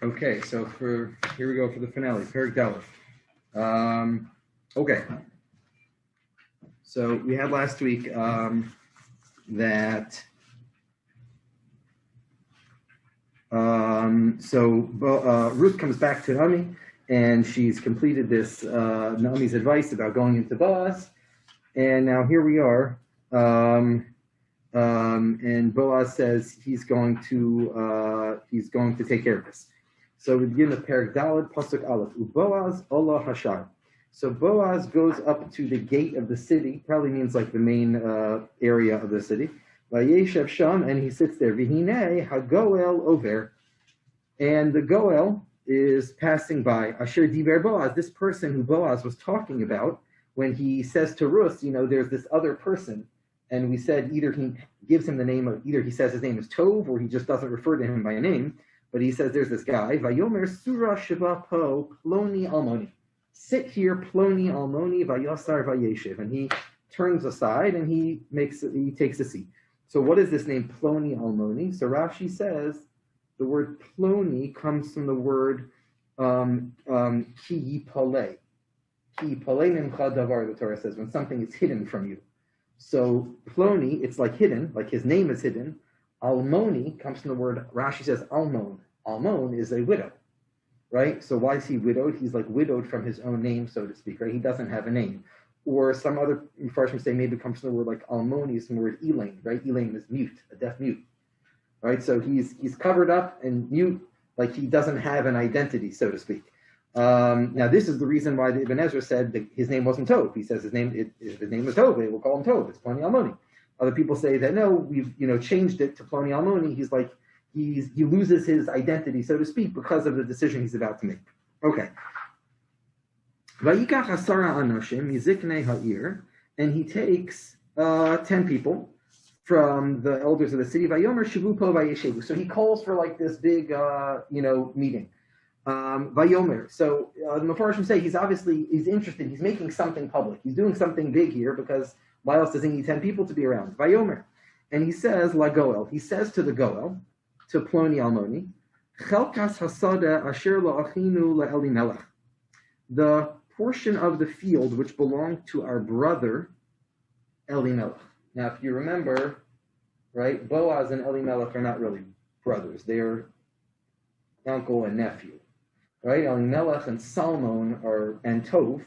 Okay, so here we go for the finale, Perek Dalet. Okay, so we had last week that Ruth comes back to Naomi, and she's completed this Naomi's advice about going into Boaz, and now here we are. And Boaz says he's going to take care of this. So we begin with Perek Dalet, Pasuk Aleph. Boaz Allah Hashar. So Boaz goes up to the gate of the city, probably means like the main area of the city. Vayeshev Sham, and he sits there. Vihine Hagoel Over, and the Goel is passing by. Asher Diber Boaz, this person who Boaz was talking about when he says to Rus, there's this other person. And we said either he gives him the name of, either he says his name is Tov, or he just doesn't refer to him by name, but he says there's this guy, Vayomer Surah Shiva Po Ploni Almoni. Sit here, Ploni Almoni, Vayasar Vayeshiv. And he turns aside and he takes a seat. So what is this name, Ploni Almoni? So Rashi says the word Ploni comes from the word Ki Yipale. Ki Yipale Nimcha Davar, the Torah says, when something is hidden from you. So Ploni, it's like hidden, like his name is hidden. Almoni comes from the word, Rashi says Almon. Almon is a widow, right? So why is he widowed? He's like widowed from his own name, so to speak, right? He doesn't have a name. Or some other Mepharshim say maybe it comes from the word like Almoni is from the word Elaine, right? Elaine is mute, a deaf mute, right? So he's covered up and mute, like he doesn't have an identity, so to speak. Now this is the reason why the Ibn Ezra said that his name wasn't Tov. He says his name was Tov, we'll call him Tov. It's Ploni Almoni. Other people say that no, we've changed it to Ploni Almoni. He's like he loses his identity, so to speak, because of the decision he's about to make. Okay. Vayikach asara anoshim miziknei ha'ir, and he takes 10 people from the elders of the city. Vayomer shivu po vayeshevu. So he calls for like this big meeting. Vayomer. So the Mepharshim say he's interested. He's making something public. He's doing something big here because why else does he need 10 people to be around? Vayomer. And he says, La Goel. He says to the Goel, to Ploni Almoni, Chelkas hasada asher la'achinu la'Elimelech. The portion of the field which belonged to our brother Elimelech. Now, if you remember, right, Boaz and Elimelech are not really brothers. They're uncle and nephew. Right, Elimelech and Salmon and Tov,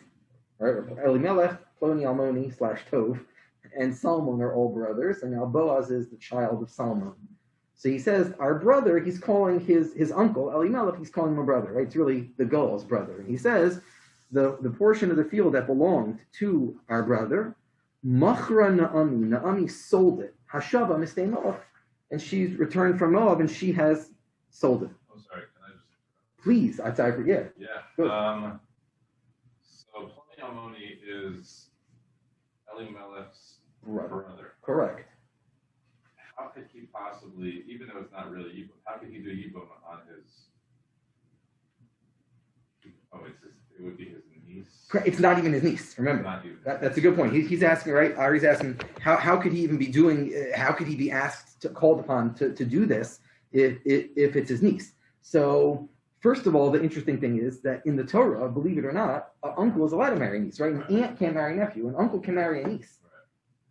right? Elimelech, Ploni Almoni / Tov, and Salmon are all brothers, and now Boaz is the child of Salmon. So he says, our brother, he's calling his uncle, Elimelech, he's calling him a brother, right? It's really the Goel's brother. And he says, the portion of the field that belonged to our brother, Machra Naomi sold it, Hashava Mistei Moab, and she's returned from Moab, and she has sold it. Please, I forget. Yeah. Good. So Ploni Almoni is Elimelech's brother. Correct. How could he possibly, even though it's not really Yibum, how could he do Yibum on his? Oh, it would be his niece. It's not even his niece. Remember, that's a good point. He's asking, right? Ari's asking, how could he even be doing? How could he be called upon to do this if it's his niece? So. First of all, the interesting thing is that in the Torah, believe it or not, an uncle is allowed to marry a niece, right? An aunt can't marry a nephew. An uncle can marry a niece.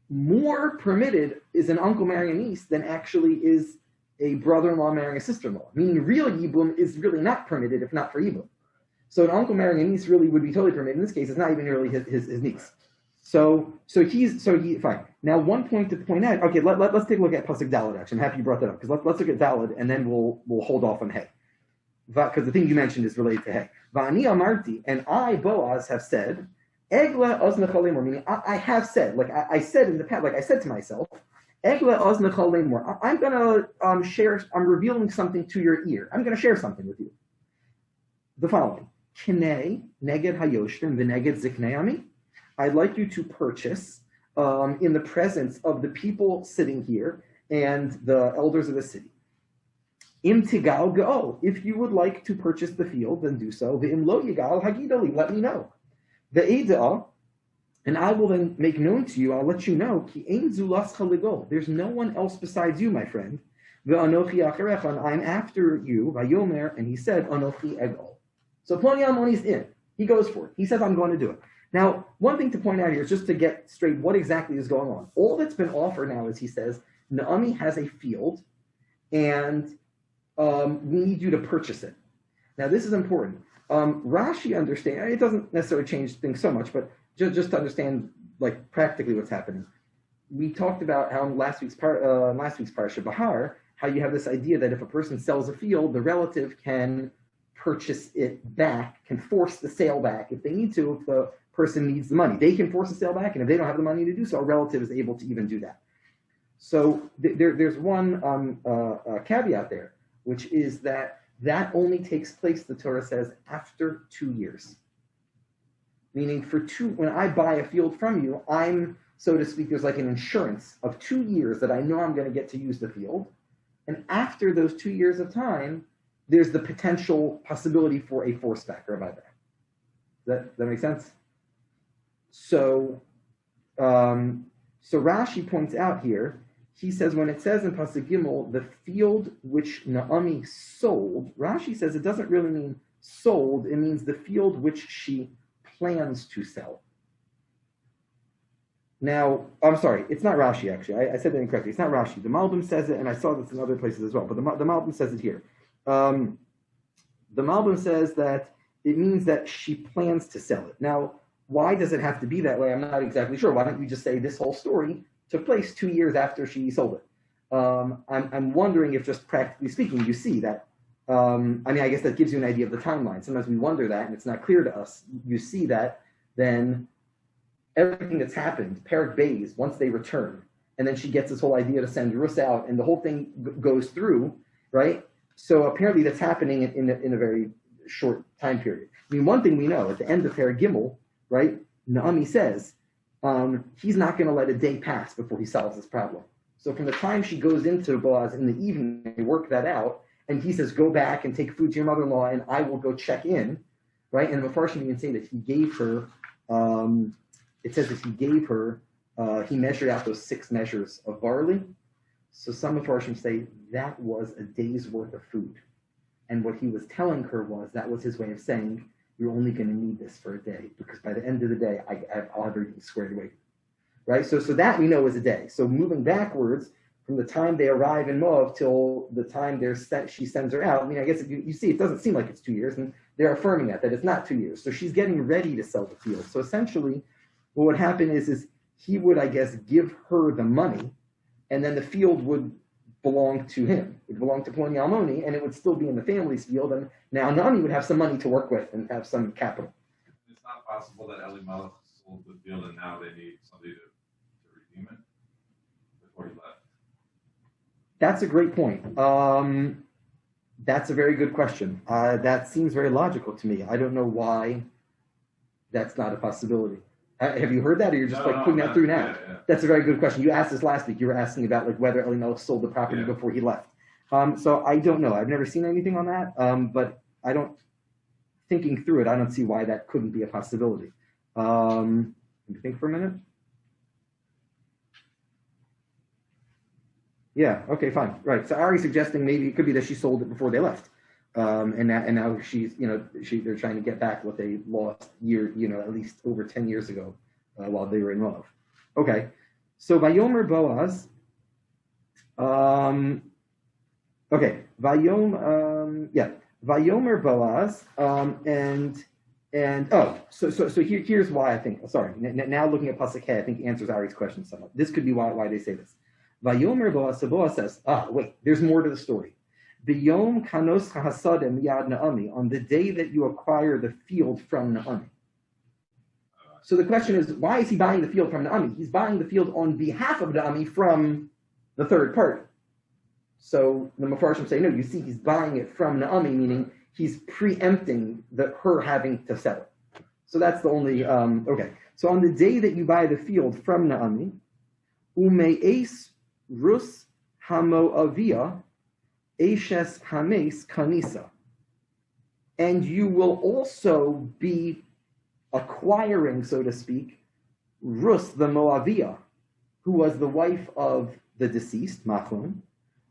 More permitted is an uncle marrying a niece than actually is a brother-in-law marrying a sister-in-law. Meaning real Yibum is really not permitted if not for Yibum. So an uncle marrying a niece really would be totally permitted. In this case, it's not even really his niece. So he fine. Now, one point to point out, okay, let's take a look at Pasuk Dalet, actually. I'm happy you brought that up, because let's look at Dalet, and then we'll hold off on Hey. Because the thing you mentioned is related to Hey. Va'ani amarti, and I, Boaz, have said, Egla oznechal lemor, meaning I have said, like I said in the past, like I said to myself, Egla oznechal lemor, I'm going to share, I'm revealing something to your ear. I'm going to share something with you. The following, Kinei neged hayoshtim v'neged ziknei ami. I'd like you to purchase in the presence of the people sitting here and the elders of the city. Im tigal go. If you would like to purchase the field, then do so. V'im lo yigal hagidali. Let me know. Ve'eda, and I will then make known to you. I'll let you know. Ki ein zulascha ligol. There's no one else besides you, my friend. Ve'anochi acharecha, and I'm after you, Vayomer, and he said, Anochi egol. So Ploni Almoni's in. He goes for it. He says, I'm going to do it. Now, one thing to point out here is just to get straight what exactly is going on. All that's been offered now is he says, Naomi has a field, and we need you to purchase it. Now, this is important. Rashi understands, it doesn't necessarily change things so much, but just to understand like practically what's happening. We talked about how in last week's Parsha Bahar, how you have this idea that if a person sells a field, the relative can purchase it back, can force the sale back if they need to, if the person needs the money. They can force the sale back, and if they don't have the money to do so, a relative is able to even do that. So there's one caveat there, which is that only takes place, the Torah says, after 2 years. Meaning when I buy a field from you, I'm, so to speak, there's like an insurance of 2 years that I know I'm going to get to use the field. And after those 2 years of time, there's the potential possibility for a force back or a buyback. Does that make sense? So Rashi points out here, he says when it says in Pasuk Gimel, the field which Naomi sold, Rashi says it doesn't really mean sold, it means the field which she plans to sell. Now, I'm sorry, it's not Rashi actually. I said that incorrectly. It's not Rashi. The Malbim says it, and I saw this in other places as well, but the Malbim says it here. The Malbim says that it means that she plans to sell it. Now, why does it have to be that way? I'm not exactly sure. Why don't you just say this whole story took place 2 years after she sold it? I'm wondering if just practically speaking, you see that. I guess that gives you an idea of the timeline. Sometimes we wonder that, and it's not clear to us. You see that, then everything that's happened, Perek Beis, once they return, and then she gets this whole idea to send Rus out, and the whole thing goes through, right? So apparently that's happening in a very short time period. I mean, one thing we know, at the end of Perek Gimel, right, Naomi says, he's not going to let a day pass before he solves this problem. So from the time she goes into Boaz in the evening, they work that out, and he says, go back and take food to your mother-in-law, and I will go check in, right? And the Mepharshim even say that he gave her, it says that he gave her, he measured out those 6 measures of barley. So some Mepharshim say that was a day's worth of food. And what he was telling her was, that was his way of saying, you're only going to need this for a day, because by the end of the day, I'll have everything squared away. Right? So that we know is a day. So moving backwards, from the time they arrive in Moab till the time she sends her out, I mean, I guess if you see, it doesn't seem like it's 2 years, and they're affirming that it's not 2 years. So she's getting ready to sell the field. So essentially, what would happen is he would, I guess, give her the money, and then the field would belong to him. It would belong to Ploni Almoni, and it would still be in the family's field, and now Naomi would have some money to work with and have some capital. It's not possible that Elimelech sold the field and now they need somebody to redeem it before he left. That's a great point. That's a very good question. That seems very logical to me. I don't know why that's not a possibility. Have you heard that, or you're just putting that through now? Yeah. That's a very good question. You asked this last week. You were asking about like whether Elimelech sold the property before he left. So I don't know. I've never seen anything on that. But I don't. Thinking through it, I don't see why that couldn't be a possibility. Let me think for a minute. Yeah. Okay. Fine. Right. So Ari's suggesting maybe it could be that she sold it before they left. And now she's, they're trying to get back what they lost at least over 10 years ago, while they were in Moab. Okay, so Vayomer Boaz. Vayomer Boaz. So here's why I think. Sorry, now looking at Pasuk Hey, I think answers Ari's question somewhat. This could be why they say this. Vayomer Boaz. So Boaz says, wait, there's more to the story. B'yom kanos hasadem yad Naomi, on the day that you acquire the field from Naomi. So the question is, why is he buying the field from Naomi? He's buying the field on behalf of Naomi from the third party. So the Mepharshim say, no, you see, he's buying it from Naomi, meaning he's preempting her having to sell it. So that's the only, okay. So on the day that you buy the field from Naomi, ume'es rus hamoavia, Eshes Hames Kanisa. And you will also be acquiring, so to speak, Rus the Moavia, who was the wife of the deceased, Machlon,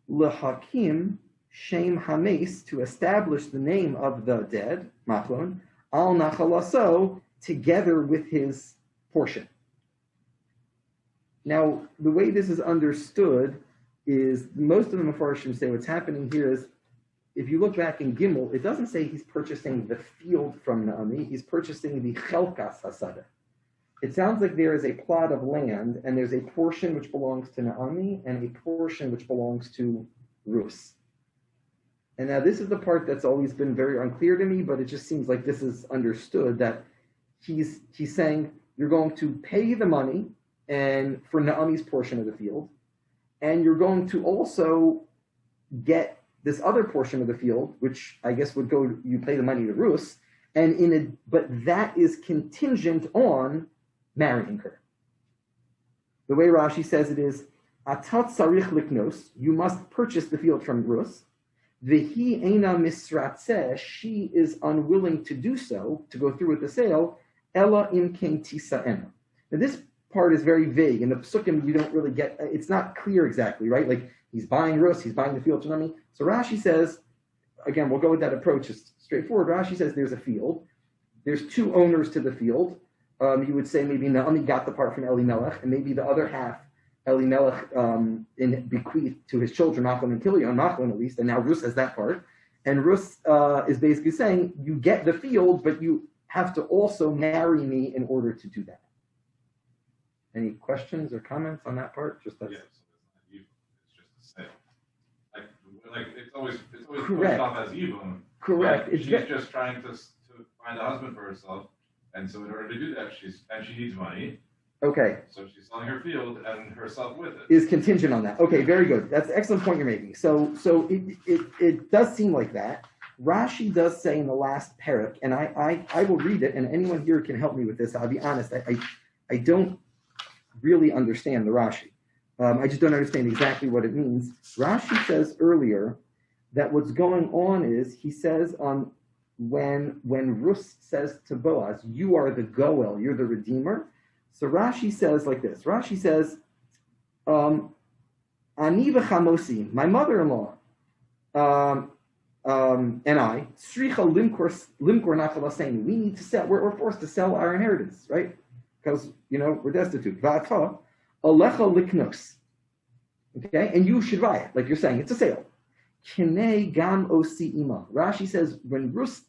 L'hakim shem hames, to establish the name of the dead, machlon, al nachalaso, together with his portion. Now, the way this is understood is most of the Mefarshim say what's happening here is, if you look back in Gimel, it doesn't say he's purchasing the field from Naomi, he's purchasing the Chelkas Hasada. It sounds like there is a plot of land, and there's a portion which belongs to Naomi, and a portion which belongs to Rus. And now this is the part that's always been very unclear to me, but it just seems like this is understood, that he's saying, you're going to pay the money and for Naomi's portion of the field, and you're going to also get this other portion of the field, which I guess would go, you pay the money to Rus, but that is contingent on marrying her. The way Rashi says it is, Atat sarich liknos, you must purchase the field from Rus. V'hi eina misratzeh, she is unwilling to do so, to go through with the sale. Ella imken tisa'ena. Now this part is very vague. In the Psukim, you don't really get, it's not clear exactly, right? Like, he's buying Rus, he's buying the field to Naomi. So Rashi says, again, we'll go with that approach, it's straightforward. Rashi says there's a field. There's two owners to the field. You would say maybe Naomi got the part from Elimelech, and maybe the other half Elimelech bequeathed to his children, Machlon and Kilion, Machlon at least, and now Rus has that part. And Rus is basically saying, you get the field, but you have to also marry me in order to do that. Any questions or comments on that part? Just that. Yes, it's just a sale. Like it's always Correct. pushed off as Yibum. Correct. She's just trying to find a husband for herself, and so in order to do that, she needs money. Okay. So she's selling her field and herself with it. Is contingent on that. Okay, very good. That's an excellent point you're making. So it does seem like that. Rashi does say in the last parak, and I will read it, and anyone here can help me with this. I'll be honest, I don't really understand the Rashi. I just don't understand exactly what it means. Rashi says earlier that what's going on is, he says when Rus says to Boaz, you are the Goel, you're the Redeemer. So Rashi says like this. Rashi says, Ani v'chamosi, my mother-in-law, and I, Sricha limkor nachalasein, we need to sell, we're forced to sell our inheritance, right? Because, we're destitute. Va'ata, alecha liknos. Okay, and you should buy it, like you're saying, it's a sale. Kinei gam osi ima. Rashi says, when Rus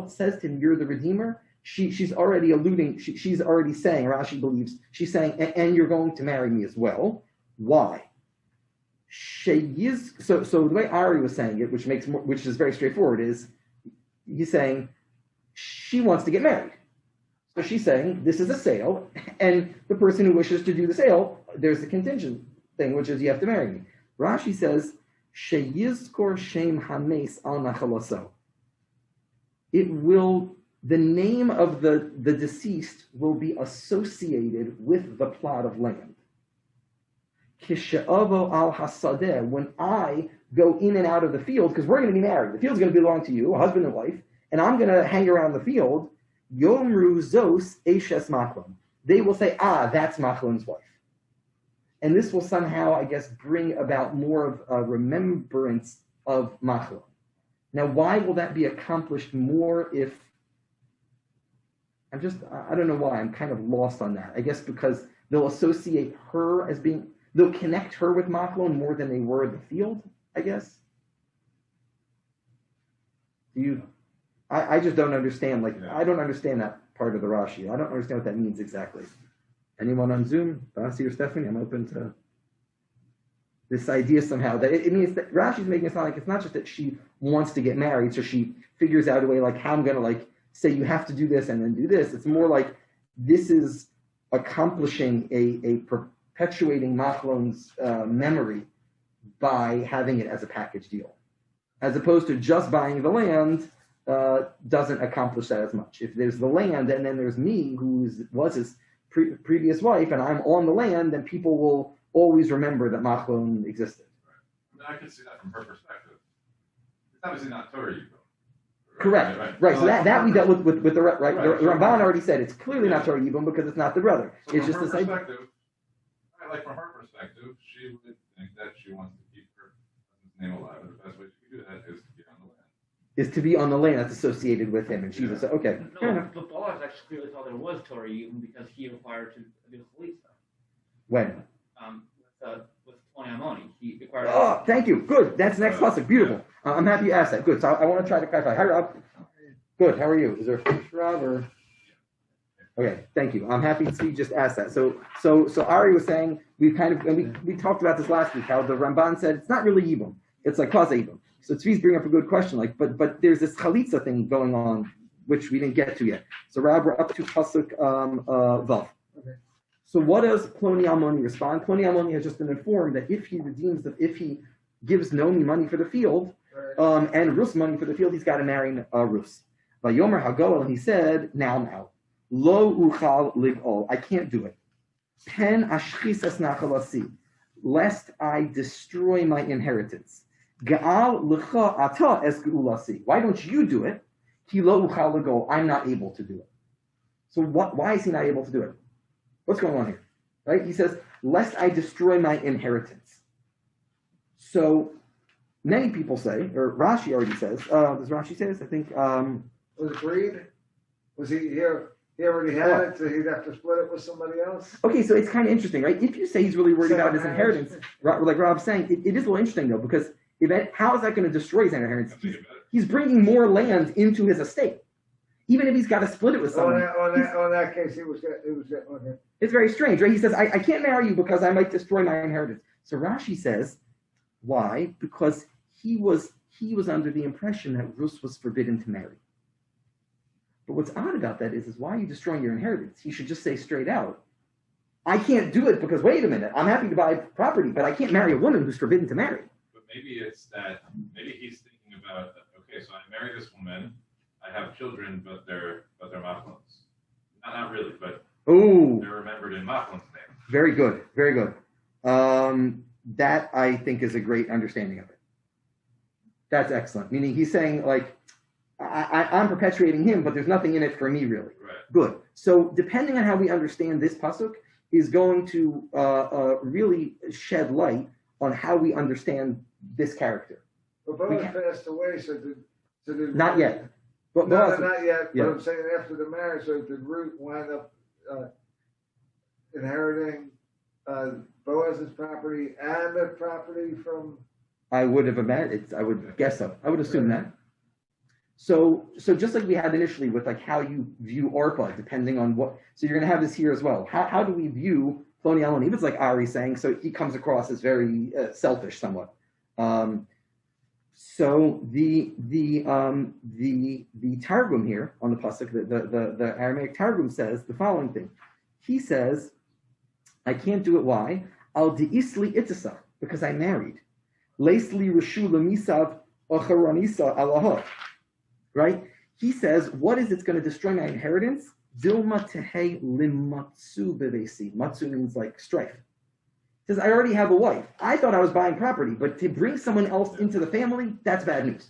says to him, you're the Redeemer, she's already alluding, she's already saying, Rashi believes, she's saying, and you're going to marry me as well. Why? So the way Ari was saying it, which is very straightforward, is he's saying she wants to get married. So she's saying this is a sale, and the person who wishes to do the sale, there's a contingent thing, which is you have to marry me. Rashi says, Sheyizkor shem hames al nachalaso. The name of the deceased will be associated with the plot of land. Kishe'avo al hasadeh, when I go in and out of the field, because we're going to be married, the field's going to belong to you, a husband and wife, and I'm going to hang around the field, Yomru zos eshes machlon. They will say, that's Machlon's wife. And this will somehow, I guess, bring about more of a remembrance of Machlon. Now, why will that be accomplished more if... I don't know why, I'm kind of lost on that. I guess because they'll associate her as being... They'll connect her with Machlon more than they were the field, I guess. I just don't understand. I don't understand that part of the Rashi. I don't understand what that means exactly. Anyone on Zoom? Basi or Stephanie? I'm open to this idea somehow. That it means that Rashi's making it sound like it's not just that she wants to get married, so she figures out a way how I'm going to say you have to do this and then do this. It's more like this is accomplishing a perpetuating Machlon's memory by having it as a package deal. As opposed to just buying the land, doesn't accomplish that as much. If there's the land and then there's me, who was his previous wife, and I'm on the land, then people will always remember that Machlon existed. Right. I can see that from her perspective. It's obviously not Torah Yibum. Correct. Right. So that we dealt with the right. The Ramban already said it's clearly not Torah Yibum because it's not the brother. So it's just her the same. Perspective, from her perspective, she would think that she wants to keep her name alive, and the best way she can do that is to be on the land. Is to be on the land that's associated with him. And she was okay. Fair No, enough. but Boaz actually clearly thought there was Torah even because he required to do chalitza. When? With Ploni Ammoni, he required. Oh, thank you. Good. That's the next pasuk. Beautiful. I'm happy you asked that. Good. So I want to try to clarify. Hi, Rob. Good. How are you? Is there a fish, Rob, or? Okay. Thank you. I'm happy Tzvi just asked that. So Ari was saying we talked about this last week. How the Ramban said it's not really Yibum. It's like Kwaza Yibum. So Tzvi's bringing up a good question. Like, but there's this chalitza thing going on which we didn't get to yet. So Rob, we're up to pasuk Vav. Okay. So what does Ploni Ammoni respond? Ploni Ammoni has just been informed that if he gives Nomi money for the field, and Rus money for the field, he's got to marry Rus. Vayomer Hagoel, and he said, now, lo uchal ligol, I can't do it. Pen ashchisas nachalasi, lest I destroy my inheritance. Gaal lecha ata es geulasi. Why don't you do it? Ki lo uchal ligol, I'm not able to do it. So why is he not able to do it? What's going on here? Right? He says, lest I destroy my inheritance. So many people say, or Rashi already says, does Rashi say this? I think. Was it greed? Was he here? He already had it, so he'd have to split it with somebody else? Okay, so it's kind of interesting, right? If you say he's really worried about his inheritance, like Rob's saying, it is a little interesting, though, because how is that going to destroy his inheritance? He's bringing more land into his estate. Even if he's got to split it with someone. On that case, it was okay. It's very strange, right? He says, I can't marry you because I might destroy my inheritance. So Rashi says, why? Because he was under the impression that Rus was forbidden to marry. But what's odd about that is why are you destroying your inheritance? He should just say straight out, I can't do it because, wait a minute, I'm happy to buy property, but I can't marry a woman who's forbidden to marry. But maybe he's thinking about, okay, so I marry this woman, I have children, but they're Machlons. Not really, but they're remembered in Machlon's name. Very good, very good. That I think is a great understanding of it. That's excellent. Meaning he's saying, like, I'm perpetuating him, but there's nothing in it for me, really. Right. Good. So depending on how we understand this pasuk is going to really shed light on how we understand this character. But Boaz passed away, so did not yet. But no, Boaz, not yet. yeah. But I'm saying after the marriage, so did Ruth wind up inheriting Boaz's property and the property from? I would have imagined. I would guess so. I would assume that. So just like we had initially with like how you view Orpah, depending on what. So you're going to have this here as well. How do we view Ploni Ammoni? It's like Ari saying. So he comes across as very selfish, somewhat. So the Targum here on the pasuk, the Aramaic Targum says the following thing. He says, I can't do it. Why? Al deisli itzasa, because I married. Leisli reshu lemisav ocharonisa alaha. Right? He says, what is it's going to destroy my inheritance? Dilma tehe limatsu bevesi. Matsu means like strife. He says, I already have a wife. I thought I was buying property, but to bring someone else into the family, that's bad news.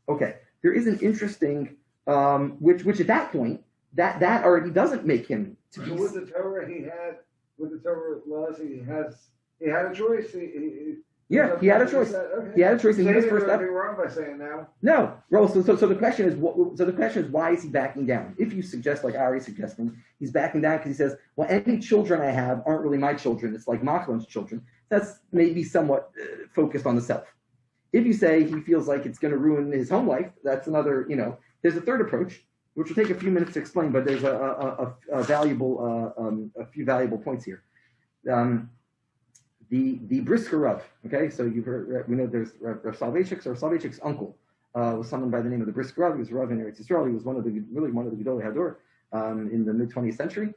Okay. There is an interesting, which at that point, that already doesn't make him to be. So with the Torah with the Torah laws, he had a choice. He had a choice. Okay. He had a choice. And he was first would up. be wrong by saying now. No, so the question is, why is he backing down? If you suggest, like Ari's suggesting, he's backing down because he says, well, any children I have aren't really my children. It's like Machlon's children. That's maybe somewhat focused on the self. If you say he feels like it's going to ruin his home life, that's another. There's a third approach, which will take a few minutes to explain, but there's a few valuable points here. The Brisker Rav, okay, so you've heard, we know there's Rav Soloveitchik's Soloveitchik's uncle was someone by the name of the Brisker Rav. He was Rav in Eretz Yisrael. He was one of the Gedolei Hador in the mid 20th century.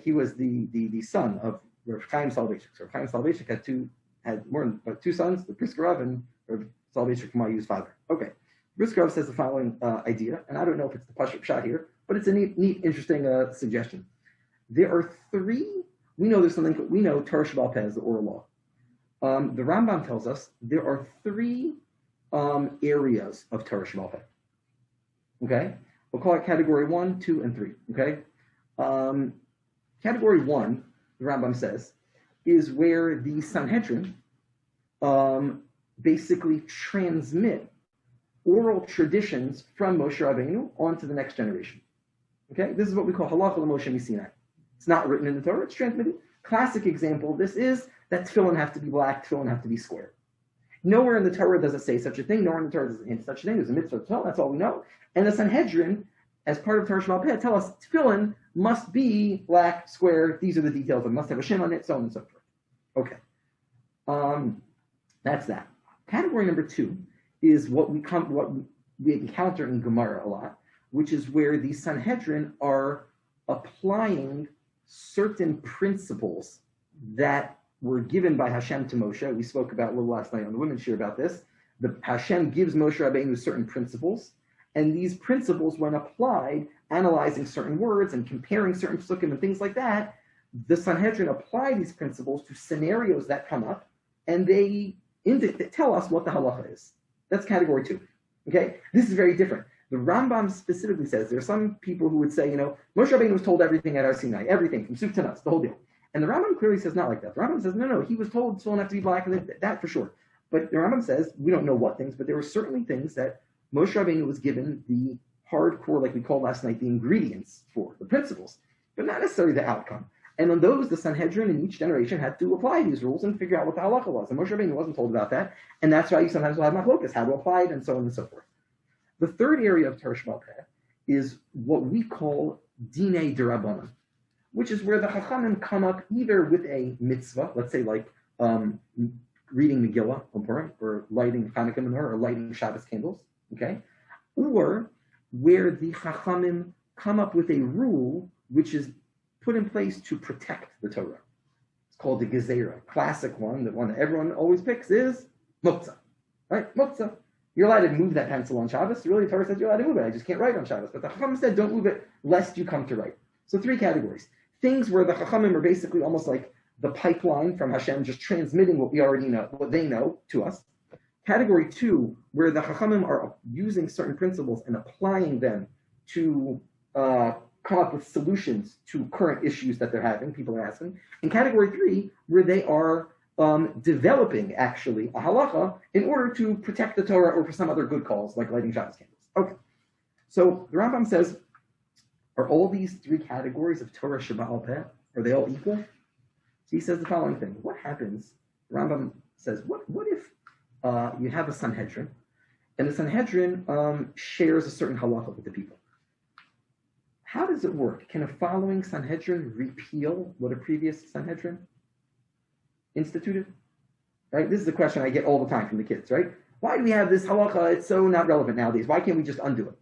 He was the son of Rav Chaim Soloveitchik. So Rav Chaim Soloveitchik had more than two sons, the Brisker Rav and Rav Soloveitchik Kamaryu's father. Okay, Brisker Rav says the following idea, and I don't know if it's the Pashut shot here, but it's a neat, interesting suggestion. There are three. We know Torah Sheba'al Peh is the oral law. The Rambam tells us there are three areas of Torah Sheba'al Peh. Okay? We'll call it category 1, 2, and 3. Okay? Category 1, the Rambam says, is where the Sanhedrin basically transmit oral traditions from Moshe Rabbeinu onto the next generation. Okay, this is what we call halacha l'Moshe Misinai. It's not written in the Torah; it's transmitted. Classic example of this is that tefillin have to be black, tefillin have to be square. Nowhere in the Torah does it say such a thing. Nowhere in the Torah does it hint such a thing. There's a mitzvah tefillin. That's all we know. And the Sanhedrin, as part of Torah Sheba'al Peh, tell us tefillin must be black, square. These are the details. It must have a shin on it, so on and so forth. Okay, that's that. Category number 2 is what we encounter in Gemara a lot, which is where the Sanhedrin are applying certain principles that were given by Hashem to Moshe. We spoke about a little last night on the Women's Shir about this. Hashem gives Moshe Rabbeinu certain principles, and these principles, when applied, analyzing certain words and comparing certain psukim and things like that, the Sanhedrin apply these principles to scenarios that come up, and they tell us what the halacha is. That's category 2. Okay, this is very different. The Rambam specifically says there are some people who would say, Moshe Rabbeinu was told everything at Har Sinai, everything from soup to nuts, the whole deal. And the Rambam clearly says not like that. The Rambam says no, he was told tefillin have to be black, and that for sure. But the Rambam says we don't know what things, but there were certainly things that Moshe Rabbeinu was given the hardcore, like we called last night, the ingredients for, the principles, but not necessarily the outcome. And on those, the Sanhedrin in each generation had to apply these rules and figure out what the halacha was. And Moshe Rabbeinu wasn't told about that, and that's why you sometimes will have machlokas, how to apply it, and so on and so forth. The third area of Torah Sheba'al Peh is what we call Dinei D'Rabbanan, which is where the Chachamim come up either with a mitzvah, let's say like reading Megillah or lighting Hanukkah menorah or lighting Shabbos candles, okay? Or where the Chachamim come up with a rule which is put in place to protect the Torah. It's called the Gezerah. Classic one, the one that everyone always picks is Muktzah, right? Muktzah. You're allowed to move that pencil on Shabbos. Really, the Torah says you're allowed to move it. I just can't write on Shabbos. But the Chachamim said don't move it lest you come to write. So 3 categories. Things where the Chachamim are basically almost like the pipeline from Hashem, just transmitting what we already know, what they know to us. Category 2, where the Chachamim are using certain principles and applying them to come up with solutions to current issues that they're having, people are asking. And category 3, where they are developing, actually, a halacha in order to protect the Torah or for some other good cause, like lighting Shabbos candles. Okay. So the Rambam says, are all these 3 categories of Torah Sheba'al Peh, are they all equal? So he says the following thing. What happens, the Rambam says, what if you have a Sanhedrin, and the Sanhedrin shares a certain halacha with the people? How does it work? Can a following Sanhedrin repeal what a previous Sanhedrin instituted? Right? This is the question I get all the time from the kids, right? Why do we have this halacha? It's so not relevant nowadays. Why can't we just undo it?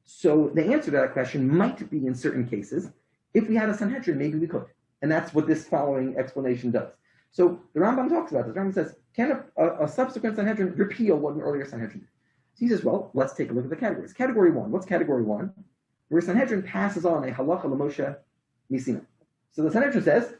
So the answer to that question might be in certain cases, if we had a Sanhedrin, maybe we could. And that's what this following explanation does. So the Rambam talks about this. The Rambam says, can a subsequent Sanhedrin repeal what an earlier Sanhedrin did? So he says, well, let's take a look at the categories. Category 1. What's category 1? Where Sanhedrin passes on a halacha l'Moshe Misinai. So the Sanhedrin says,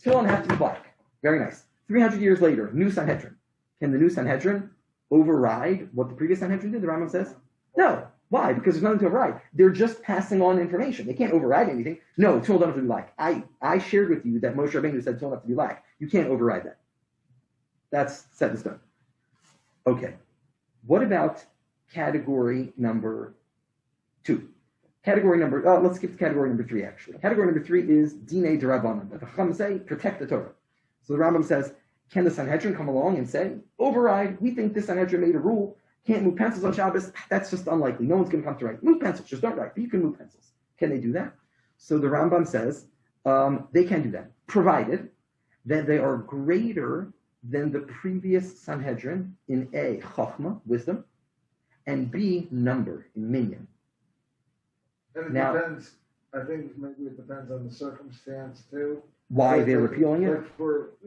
tefillin have to be black. Very nice. 300 years later, new Sanhedrin. Can the new Sanhedrin override what the previous Sanhedrin did? The Rambam says, no. Why? Because there's nothing to override. They're just passing on information. They can't override anything. No, tefillin don't have to be black. I shared with you that Moshe Rabbeinu said tefillin have to be black. You can't override that. That's set in stone. Okay. What about category number 2? Let's skip to category number 3, actually. Category number 3 is Dinei D'Rabbanan. The Chacham say, protect the Torah. So the Rambam says, can the Sanhedrin come along and say, override, we think this Sanhedrin made a rule, can't move pencils on Shabbos, that's just unlikely. No one's going to come to write. Move pencils, just don't write, but you can move pencils. Can they do that? So the Rambam says, they can do that, provided that they are greater than the previous Sanhedrin in A, Chokhmah, wisdom, and B, number, in minyan. And it depends, I think maybe it depends on the circumstance too. Why they're repealing it?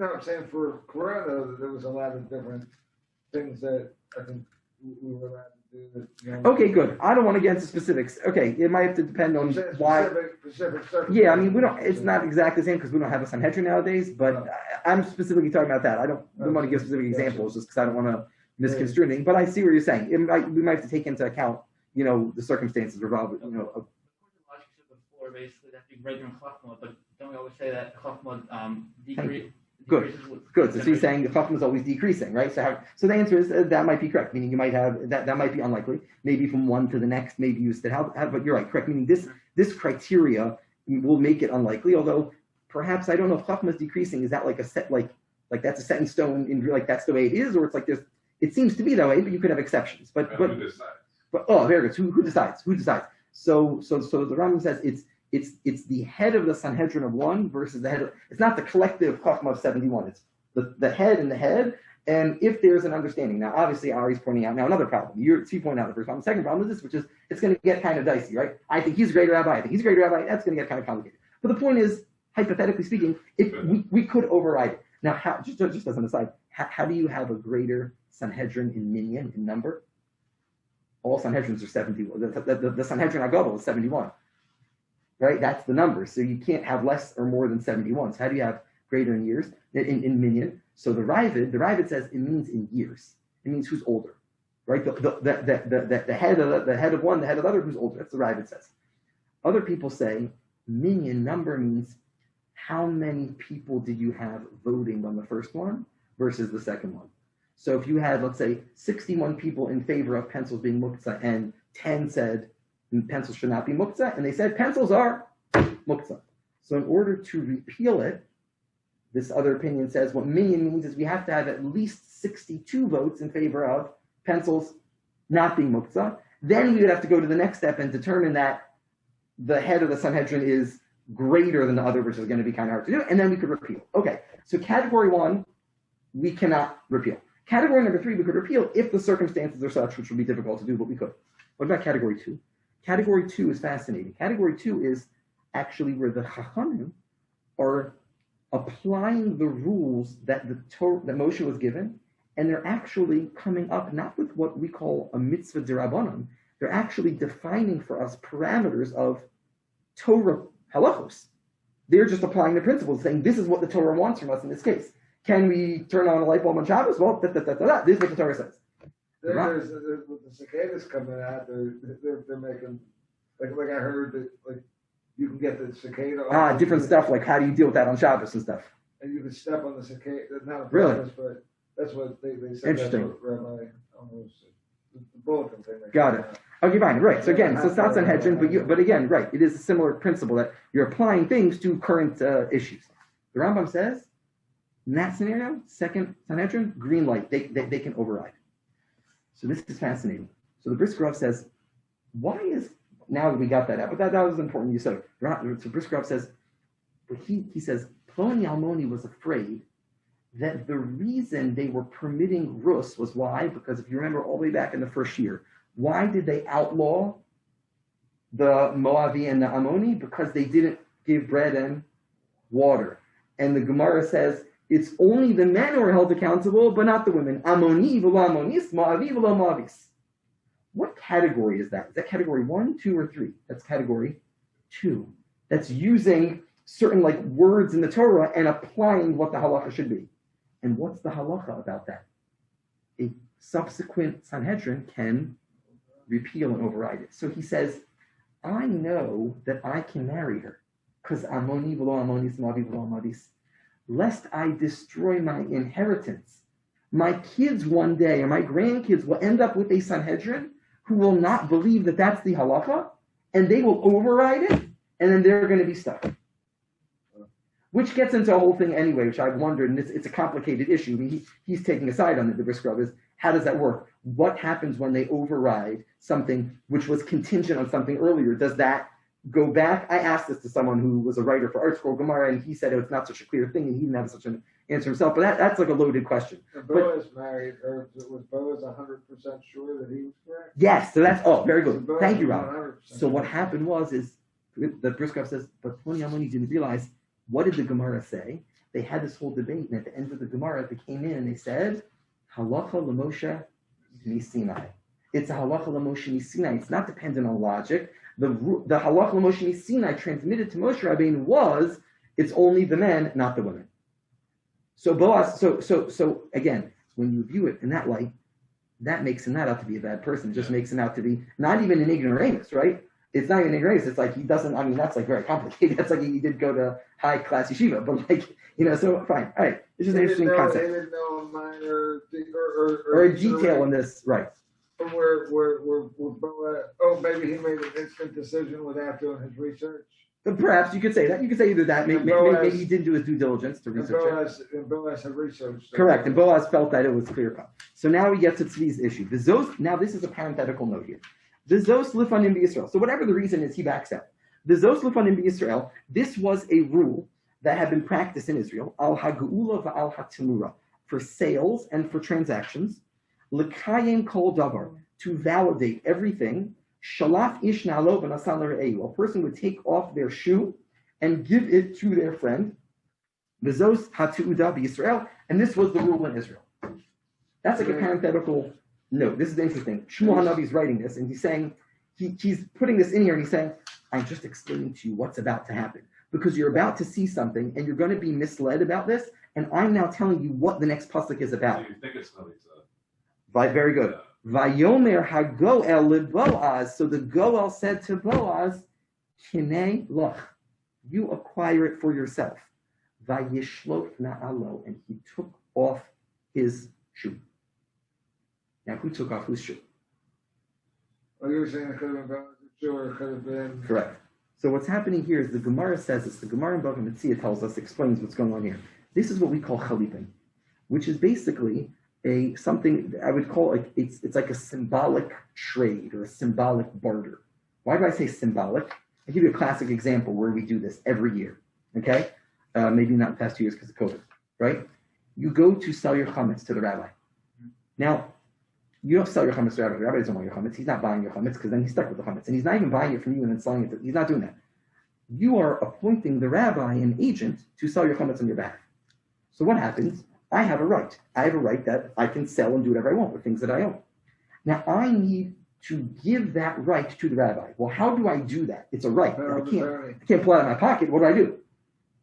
I'm saying for Corona, there was a lot of different things that I think we were allowed to do. Okay, good. I don't want to get into specifics. Okay, it might have to depend on why. Specific yeah, I mean, we don't. It's not exactly the same because we don't have a Sanhedrin nowadays. But I'm specifically talking about that. I don't want to give specific examples just because I don't want to misconstrue anything. But I see what you're saying. We might have to take into account, the circumstances involved. According to the logic you said before, basically that be regular Chachma, but don't we always say that Chachma Good. decreases with Good. So he's generation. saying the chacham is always decreasing, right? So the answer is that might be correct. Meaning you might have that might be unlikely. Maybe from one to the next, maybe you said how but you're right, correct. Meaning this criteria will make it unlikely. Although perhaps I don't know if chacham is decreasing. Is that like a set like that's a set in stone in like that's the way it is, or it's like this? It seems to be that way, but you could have exceptions. But who decides? But very good. Who decides? Who decides? So the Rambam says it's the head of the Sanhedrin of one versus the head of, it's not the collective Chachma of 71. It's the head and the head. And if there's an understanding, now obviously Ari's pointing out now another problem. You point out the first problem. The second problem is this, which is it's going to get kind of dicey, right? I think he's a great rabbi. I think he's a great rabbi. That's going to get kind of complicated. But the point is, hypothetically speaking, if we could override it. Now, how, just as an aside, how do you have a greater Sanhedrin in minyan, in number? All Sanhedrins are 71. The Sanhedrin Agavah is 71. Right? That's the number. So you can't have less or more than 71. So how do you have greater in years, in minyan? So the Ravid says it means in years. It means who's older. Right? The head of one, the head of the other, who's older. That's the Ravid says. Other people say minyan number means how many people did you have voting on the first one versus the second one. So if you had, let's say, 61 people in favor of pencils being muktzah and 10 said pencils should not be muktzah, and they said pencils are muktzah. So in order to repeal it, this other opinion says what minyan means is we have to have at least 62 votes in favor of pencils not being muktzah. Then we would have to go to the next step and determine that the head of the Sanhedrin is greater than the other, which is going to be kind of hard to do, and then we could repeal. Okay, so category one, we cannot repeal. Category number three, we could repeal if the circumstances are such, which would be difficult to do, but we could. What about category two? Category two is fascinating. Category two is actually where the Chachamim are applying the rules that that Moshe was given, and they're actually coming up not with what we call a mitzvah d'Rabbanan. They're actually defining for us parameters of Torah halachos. They're just applying the principles, saying this is what the Torah wants from us in this case. Can we turn on a light bulb on Shabbos? Well, this is what the Torah says. There's with the cicadas coming out, they're making like I heard that like you can get the cicada. Different stuff like how do you deal with that on Shabbos and stuff. And you can step on the cicada. Not on Really? purpose, but that's what they said. Interesting. That's what Rabbi almost the bulletin thing. Got it. Okay, fine. Right. So again, so it's not Sanhedrin, but again, right. It is a similar principle that you're applying things to current issues. The Rambam says, in that scenario, second Sanhedrin, green light. They can override. So this is fascinating. So the Brisker Rav says, why is, now we got that out, but that was important you said. So Brisker Rav says, but he says, Ploni Almoni was afraid that the reason they were permitting Rus was why? Because if you remember all the way back in the first year, why did they outlaw the Moavi and the Ammoni? Because they didn't give bread and water. And the Gemara says, it's only the men who are held accountable, but not the women. Ammoni v'lo Ammonis, Moavi v'lo Moavis. What category is that? Is that category 1, 2, or 3? That's category 2. That's using certain like words in the Torah and applying what the halacha should be. And what's the halacha about that? A subsequent Sanhedrin can repeal and override it. So he says, I know that I can marry her because Ammoni v'lo Ammonis, Moavi v'lo Moavis. Lest I destroy my inheritance. My kids one day, or my grandkids, will end up with a Sanhedrin who will not believe that that's the halacha, and they will override it, and then they're going to be stuck. Which gets into a whole thing anyway, which I've wondered, and it's a complicated issue. I mean, he's taking a side on it, the Brisker Rav is, how does that work? What happens when they override something which was contingent on something earlier? Does that go back? I asked this to someone who was a writer for Art Scroll Gemara, and he said it's not such a clear thing, and he didn't have such an answer himself. But that's like a loaded question. And Boaz married, or was Boaz 100% sure that he was correct? Yes, so that's very good. So Thank you, Rob. So sure. what happened is the Brisker Rav says, but Ploni Almoni didn't realize, what did the Gemara say? They had this whole debate, and at the end of the Gemara, they came in and they said, halacha l'Moshe miSinai. It's a halacha l'Moshe miSinai. It's not dependent on logic. The halacha l'Moshe Sinai transmitted to Moshe Rabbeinu was it's only the men, not the women. So Boaz, so again, when you view it in that light, that makes him not out to be a bad person. It just makes him out to be not even an ignoramus, right? It's not even an ignoramus. It's like he doesn't. I mean, that's like very complicated. That's like he did go to high class yeshiva, but like so fine. All right. It's just an interesting concept. They didn't know a minor or a detail in this, right? Where maybe he made an instant decision without doing his research. But perhaps you could say that. You could say either that. Maybe he didn't do his due diligence to research it. And Boaz had researched. Correct. And Boaz felt that it was clear cut. So now we get to Tzvi's issue. Now this is a parenthetical note here. V'zos lifanim b'Yisrael. So whatever the reason is, he backs out. V'zos lifanim b'Yisrael. This was a rule that had been practiced in Israel. Al ha'geula v'al ha'timura, for sales and for transactions. L'kayim kol davar, to validate everything. Shalaf ish na'alo v'nasan l're'eyu. A person would take off their shoe and give it to their friend. V'zos ha'tu'uda b'Yisrael. And this was the rule in Israel. That's like a parenthetical note. This is interesting. Shmuel Hanavi is writing this, and he's saying, he's putting this in here, and he's saying, I'm just explaining to you what's about to happen. Because you're about to see something, and you're going to be misled about this, and I'm now telling you what the next pasuk is about. So you think it's Chalitza. Very good. Vayomer hagoel leBoaz. So the Goel said to Boaz, Kinei loch, you acquire it for yourself. Vayishlot na'alo, and he took off his shoe. Now, who took off whose shoe? Oh, you're saying it could have been Boaz's shoe, or it could have been... Correct. So what's happening here is the Gemara says this. The Gemara in Bava Metzia tells us, explains what's going on here. This is what we call chalipin, which is basically something I would call it's like a symbolic trade or a symbolic barter. Why do I say symbolic? I'll give you a classic example where we do this every year. Okay, maybe not in the past 2 years because of COVID. Right? You go to sell your chametz to the rabbi. Now, you don't sell your chametz to the rabbi. The rabbi doesn't want your chametz. He's not buying your chametz because then he's stuck with the chametz. And he's not even buying it from you and then selling it. He's not doing that. You are appointing the rabbi an agent to sell your chametz on your behalf. So what happens? I have a right. I have a right that I can sell and do whatever I want with things that I own. Now, I need to give that right to the rabbi. Well, how do I do that? It's a right. I can't pull it out of my pocket. What do?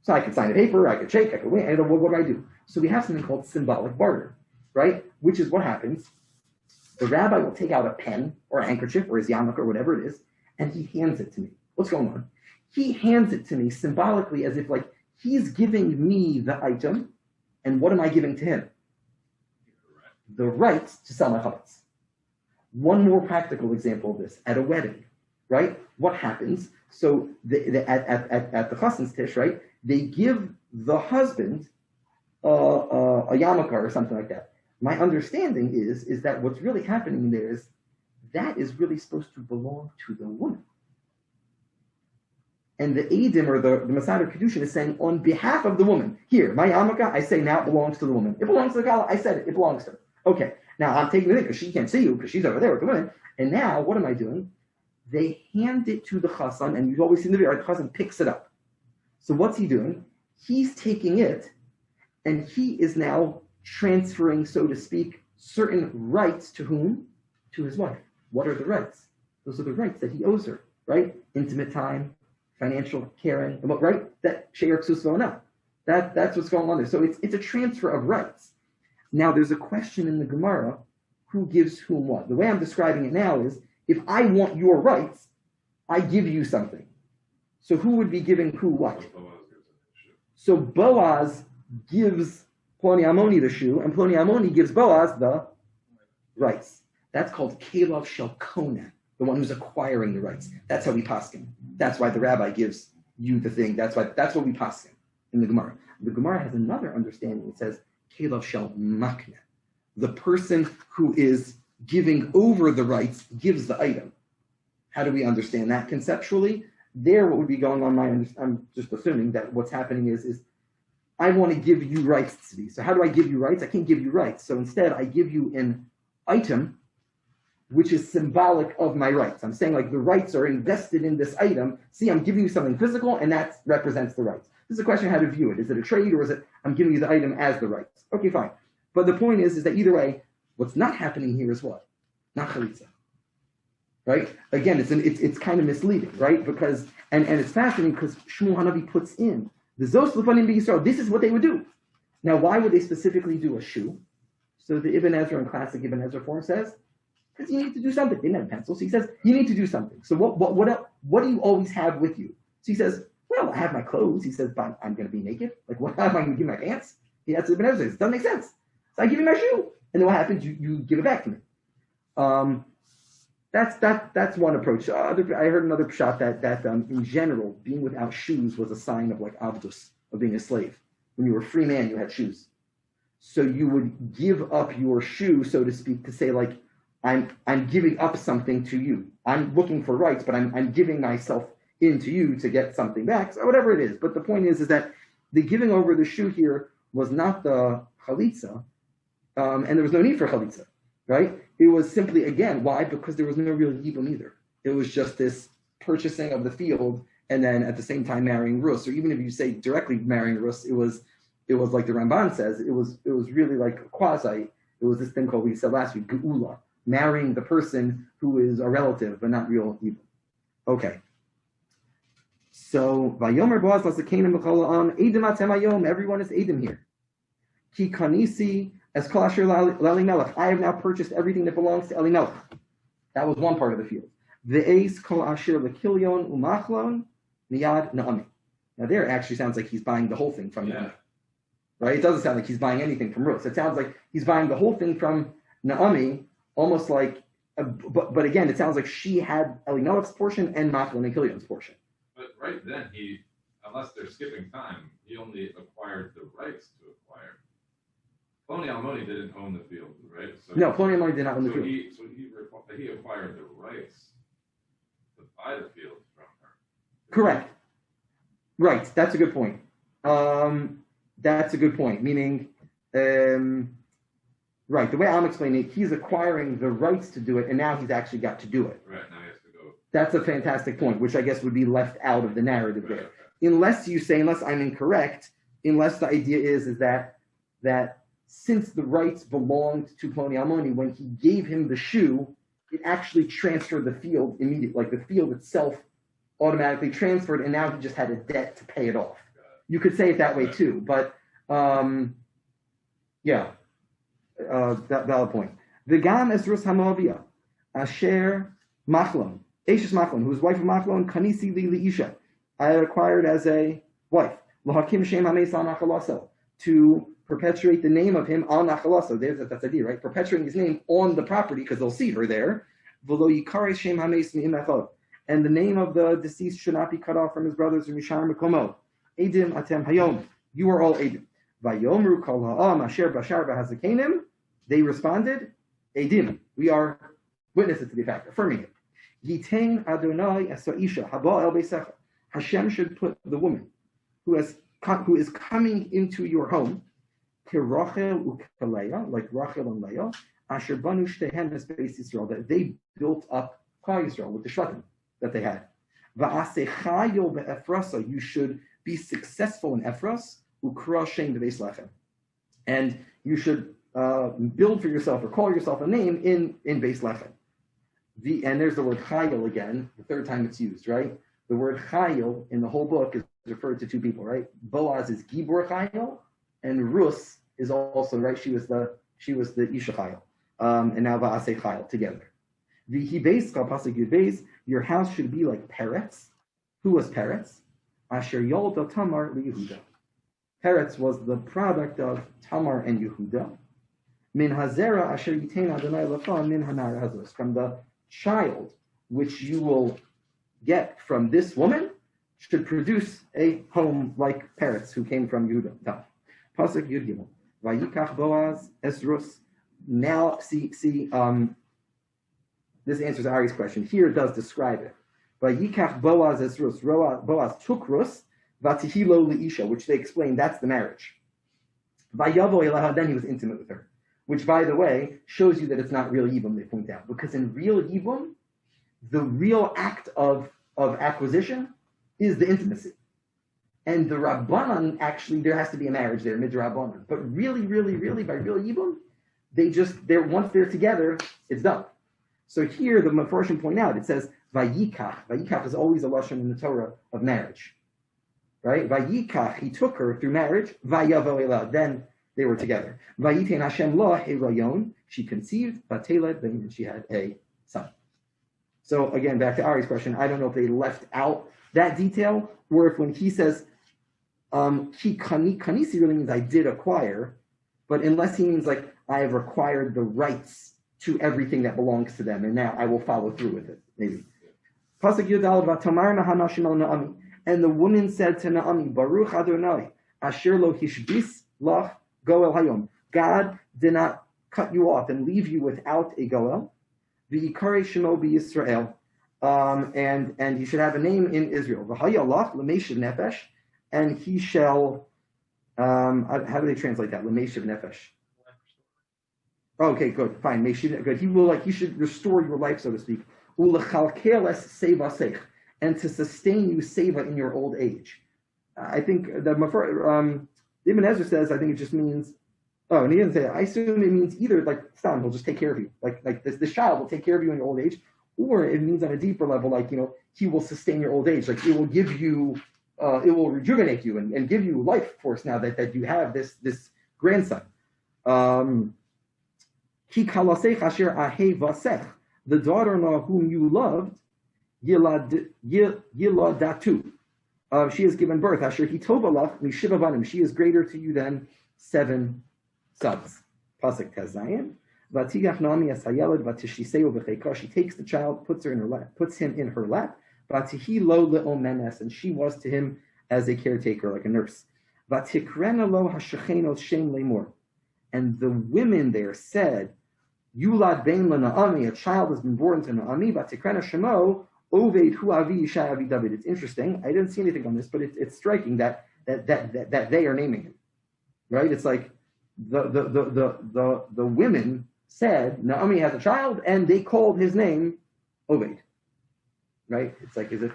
So I could sign a paper, I could shake, I could win. What do I do? So we have something called symbolic barter, right? Which is what happens. The rabbi will take out a pen or a handkerchief or his yarmulke or whatever it is, and he hands it to me. What's going on? He hands it to me symbolically as if like he's giving me the item, and what am I giving to him? The right to sell my chametz. One more practical example of this, at a wedding, right? What happens? So at the chassan's tish, right? They give the husband a yarmulke or something like that. My understanding is that what's really happening there is that is really supposed to belong to the woman. And the Eidim or the Masad of Kedushin is saying on behalf of the woman, here, my yarmulke, I say now it belongs to the woman. It belongs to the Kala. I said it belongs to her. Okay, now I'm taking it in because she can't see you because she's over there with the women. And now what am I doing? They hand it to the chassan, and you've always seen the video, the chassan picks it up. So what's he doing? He's taking it, and he is now transferring, so to speak, certain rights to whom? To his wife. What are the rights? Those are the rights that he owes her, right? Intimate time, financial caring, and what, right? That she'er ksus. That's what's going on there. So it's a transfer of rights. Now there's a question in the Gemara, who gives whom what? The way I'm describing it now is, if I want your rights, I give you something. So who would be giving who what? So Boaz gives Ploni Ammoni the shoe, and Ploni Ammoni gives Boaz the rights. That's called Kelav Shel Kona, the one who's acquiring the rights. That's how we paskin. That's why the rabbi gives you the thing. That's what we paskin in the Gemara. The Gemara has another understanding. It says Kelav Shel Makna. The person who is giving over the rights gives the item. How do we understand that conceptually? There, what would be going on? I'm just assuming that what's happening is I want to give you rights to these. So how do I give you rights? I can't give you rights. So instead, I give you an item which is symbolic of my rights. I'm saying like the rights are invested in this item. See, I'm giving you something physical, and that represents the rights. This is a question of how to view it. Is it a trade, or is it I'm giving you the item as the rights? Okay, fine. But the point is that either way, what's not happening here is what? Not chalitza. Right? Again, it's kind of misleading, right? Because and it's fascinating because Shmuel Hanavi puts in the Zos Lefanim B'Yisrael. This is what they would do. Now, why would they specifically do a shoe? So the Ibn Ezra in classic Ibn Ezra form says, because you need to do something. They didn't have a pencil, so he says you need to do something. So what do you always have with you? So he says, well, I have my clothes. He says, but I'm going to be naked. Like, what am I going to give my pants? He had to be It doesn't make sense. So I give you my shoe, and then what happens? You give it back to me. That's one approach. I heard another shot that in general, being without shoes was a sign of like abdus, of being a slave. When you were a free man, you had shoes. So you would give up your shoe, so to speak, to say like, I'm giving up something to you. I'm looking for rights, but I'm giving myself into you to get something back. So whatever it is. But the point is that the giving over the shoe here was not the chalitza, and there was no need for chalitza, right? It was simply, again, why? Because there was no real yibum either. It was just this purchasing of the field and then at the same time marrying Rus. Or even if you say directly marrying Rus, it was like the Ramban says, it was really like a quasi. It was this thing called, we said last week, geula, marrying the person who is a relative but not real yibum. Okay. So, Vayomer Boaz Lasakanim B'Cholam Edim Atem Hayom. Everyone is Edim here. Ki Kanisi as Kol Asher L'Elimelech. I have now purchased everything that belongs to Elimelech. That was one part of the field. Ve'eis Kol Asher L'Kilyon Umachlon Miyad Naami. Now there actually sounds like he's buying the whole thing from Naami. Right? It doesn't sound like he's buying anything from Rus. It sounds like he's buying the whole thing from Naami, almost like. But again, it sounds like she had Elimelech's portion and Machlon and Kilyon's portion. But right then, unless they're skipping time, he only acquired the rights to acquire. Ploni Almoni didn't own the field, right? So no, Ploni Almoni did not own the field. He acquired the rights to buy the field from her. Correct. Right. That's a good point. That's a good point. Meaning, right. The way I'm explaining it, he's acquiring the rights to do it, and now he's actually got to do it. Right. Now he has to go. That's a fantastic point, which I guess would be left out of the narrative there. Okay. Unless I'm incorrect, unless the idea is that since the rights belonged to Ploni Almoni, when he gave him the shoe, it actually transferred the field immediately. Like the field itself automatically transferred, and now he just had a debt to pay it off. You could say it that way too, but valid point. V'gam es Rus Hamoavia, Asher Machlon, Eishes Machlon, who was wife of Machlon, Kanisi li Isha. I had acquired as a wife. L'hakim Shem Hameis al Nachalaso, to perpetuate the name of him al Nachalaso. That's the idea, right? Perpetuating his name on the property because they'll see her there. V'lo Yikares Shem Hameis Mi'im Echod, and the name of the deceased should not be cut off from his brothers or Mishar Mekomo. Edim Atem Hayom, you are all Edim. Vayomru Kol Ha'am Asher Bashar B'Hazakanim. They responded, Edim, we are witnesses to the fact, affirming it. Yitein Adonai Esaisha Haba El Beisecha. Hashem should put the woman who is coming into your home, Rachel Ukaleya, like Rachel and Leah, Asher Banu Shtehen Es Beis Yisrael, that they built up Klal Yisrael with the shvatim that they had. Va'asechayo be'efrasa, you should be successful in Ephras, Ukra Shem Beis Lechem, and you should build for yourself or call yourself a name in Beis Lechem. And there's the word Chayil again, the third time it's used, right? The word Chayil in the whole book is referred to two people, right? Boaz is Gibor Chayil, and Rus is also, right? She was the Isha Chayil, and now Va'aseh Chayil together. V'hi Beis Kal Pasuk Yud Beis, your house should be like Peretz. Who was Peretz? Asher Yolda Tamar LiYehuda. Peretz was the product of Tamar and Yehuda. Min Hazera Asher Yitein Adonai Lacha Min Hanar Hazos, from the child which you will get from this woman should produce a home like Peretz, who came from Yehuda. Pasuk Yud Gimel. Vayikach Boaz es Rus. Now see. This answers Ari's question. Here it does describe it. Vayikach Boaz es Rus. Boaz took Rus, vatihilo liisha, which they explained that's the marriage. Vayavo elaha, then he was intimate with her. Which, by the way, shows you that it's not real yibum, they point out. Because in real yibum, the real act of acquisition is the intimacy. And the Rabbanan, actually, there has to be a marriage there, midrabbanan. But really, really, really, by real yibum, once they're together, it's done. So here, the Mefarshim point out, it says, Vayikach. Vayikach is always a lashon in the Torah of marriage. Right? Vayikach, he took her through marriage. Vayavo elah, then they were together. Vayitein Hashem lo herayon, she conceived, vateled, then she had a son. So again, back to Ari's question, I don't know if they left out that detail, or if when he says, Kanisi really means I did acquire, but unless he means like I have acquired the rights to everything that belongs to them, and now I will follow through with it, maybe. Pasuk Yudal v'tamarna hanashim el Naomi, and the woman said to Naomi, Baruch Adonai, Asher lo hishbis lach goel hayom. God did not cut you off and leave you without a goel. V'yikare shemo b'Yisrael, and he should have a name in Israel. V'hayalach l'meishiv nefesh, and he shall. How do they translate that? L'meishiv nefesh. Okay, good, fine. Good. He should restore your life, so to speak. Ulechalkeles seva seich, and to sustain you seva in your old age. I think the Ibn Ezra says, I think it just means. Oh, and he didn't say that. I assume it means either like Stam, he'll just take care of you, like this child will take care of you in your old age, or it means on a deeper level, like he will sustain your old age, like it will give you, it will rejuvenate you and give you life force now that you have this grandson. Ki kalasech asher ahevasech, the daughter-in-law whom you loved, yiladatu. She has given birth. Asher hitovalach mishiva banim. She is greater to you than 7 sons. Pasuk Tezayin. Vatigach Naomi as hayelad vatishiseu v'cheika. She takes the child, puts him in her lap. Vatihi lo leomenes, and she was to him as a caretaker, like a nurse. Vatikrena lo hashechenot shem lemor. And the women there said, Yulad bein Naomi, a child has been born to Naomi. Vatikrena shemo oved hu avi yishai avi David. It's interesting. I didn't see anything on this, but it's striking that they are naming him. Right? It's like the women said Naomi has a child, and they called his name Oved. Right? It's like, is it?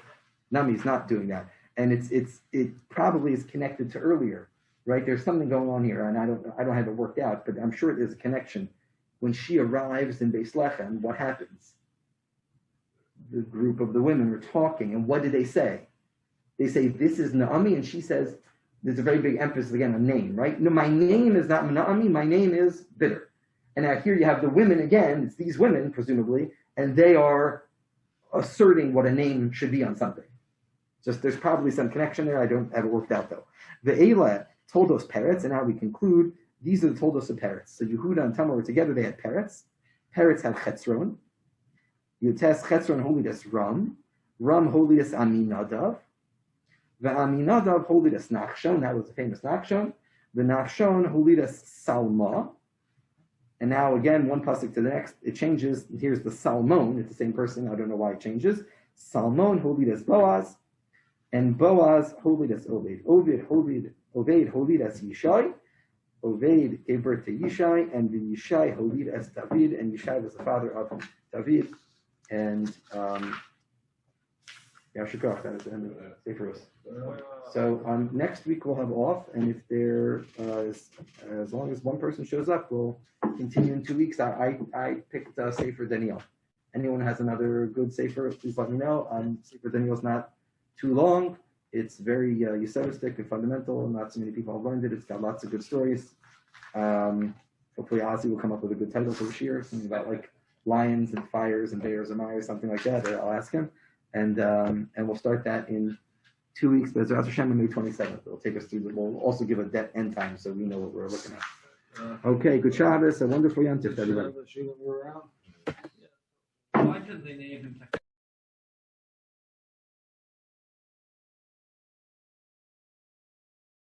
Naomi's not doing that, and it probably is connected to earlier. Right? There's something going on here, and I don't have it worked out, but I'm sure there's a connection. When she arrives in Beis Lechem, what happens? The group of the women were talking, and what did they say? They say, this is Naomi, and she says, there's a very big emphasis again on name, right? No, my name is not Naomi, my name is Bitter. And now here you have the women again, it's these women, presumably, and they are asserting what a name should be on something. Just there's probably some connection there, I don't have it worked out though. The Eila told us parrots, and now we conclude, these are the told us of parrots. So Yehuda and Tamar were together, they had parrots. Parrots had Chetzron. Yutes Chetzron holiness Ram holiness Aminadav. The Aminadav holiness Nachshon, that was the famous Nachshon. The Nachshon holiness Salma. And now again, one pasuk to the next, it changes. Here's the Salmon, it's the same person, I don't know why it changes. Salmon holiness Boaz. And Boaz holiness Oved. Oved holiness Yishai. Oved gave birth to Yishai, and the Yishai holid as David, and Yishai was the father of David. And Yashukach, that is the end of the Sefer Rus. So next week we'll have off, and if there as long as one person shows up, we'll continue in 2 weeks. I picked Sefer Daniel. Anyone has another good Sefer, please let me know. Sefer Daniel's not too long. It's very Yesodistic and fundamental. Not so many people have learned it. It's got lots of good stories. Hopefully Ozzy will come up with a good title for this year, something about like lions and fires and bears and Maya, something like that. I'll ask him. And we'll start that in 2 weeks. But Bezrat Hashem on May 27th. It'll take us through. We'll also give a debt end time so we know what we're looking at. Okay, good Shabbos. A wonderful Yom Tov, everybody. Why did they name him